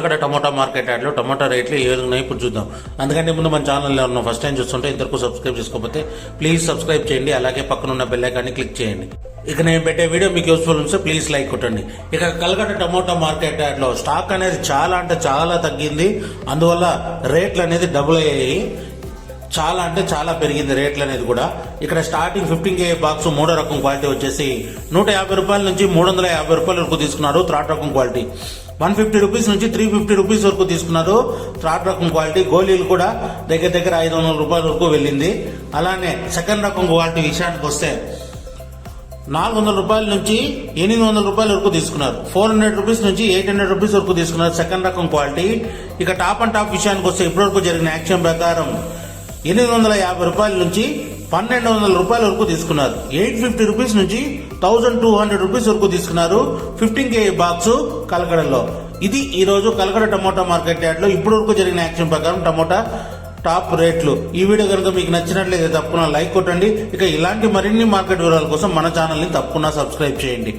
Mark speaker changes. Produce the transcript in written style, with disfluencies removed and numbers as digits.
Speaker 1: Kalakada tomato market యార్డ్లో tomato రేట్లు ఏ విధంగా ఇప్పుడు చూద్దాం. అందుకంటే ముందు మన ఛానల్లో ఉన్న ఫస్ట్ టైం చూస్తుంటే ఇంతవరకు సబ్స్క్రైబ్ చేసుకోకపోతే ప్లీజ్ సబ్స్క్రైబ్ చేయండి. అలాగే పక్కన ఉన్న బెల్ ఐకాన్ని క్లిక్ చేయండి. ఇక నేను పెట్టే వీడియో మీకు యూస్ఫుల్ ఉంటే ప్లీజ్ లైక్ కొట్టండి. ఇక కలకడ టమోటా మార్కెట్ యార్డ్లో స్టాక్ అనేది చాలా అంటే చాలా తగ్గింది. అందువల్ల రేట్లు అనేది డబుల్ అయ్యాయి. చాలా అంటే చాలా పెరిగింది రేట్లు అనేది కూడా. ఇక్కడ స్టార్టింగ్ 15 kg బాక్స్ మూడో రకం క్వాలిటీ వచ్చేసి 150 రూపాయల నుంచి 350 రూపాయల వరకు తీసుకున్నారు. థర్డ్ రకం క్వాలిటీ 150 రూపీస్ నుంచి 350 రూపీస్ వరకు తీసుకున్నారు. థర్డ్ రకం క్వాలిటీ గోళీలు కూడా దగ్గర 500 రూపాయల వరకు వెళ్ళింది. అలానే సెకండ్ రకం క్వాలిటీ విషయానికి వస్తే 400 రూపాయల నుంచి 800 రూపాయల వరకు తీసుకున్నారు. 400 రూపీస్ నుంచి 800 రూపీస్ వరకు తీసుకున్నారు సెకండ్ రకం క్వాలిటీ. ఇక టాప్ అండ్ టాప్ విషయానికి వస్తే ఇప్పటివరకు జరిగిన యాక్షన్ ప్రకారం 850 రూపాయల నుంచి 1200 రూపాయల వరకు తీసుకున్నారు. 850 రూపీస్ నుంచి 1200 రూపీస్ వరకు తీసుకున్నారు 15 kg బాక్స్ కలకడలో. ఇది ఈ రోజు కలకడ టమోటా మార్కెట్ యార్డ్లో ఇప్పటి వరకు జరిగిన యాక్షన్ ప్రకారం టమోటా టాప్ రేట్లు. ఈ వీడియో కనుక మీకు నచ్చినట్లయితే తప్పకుండా లైక్ కొట్టండి. ఇక ఇలాంటి మరిన్ని మార్కెట్ వివరాల కోసం మన ఛానల్ని తప్పకుండా సబ్స్క్రైబ్ చేయండి.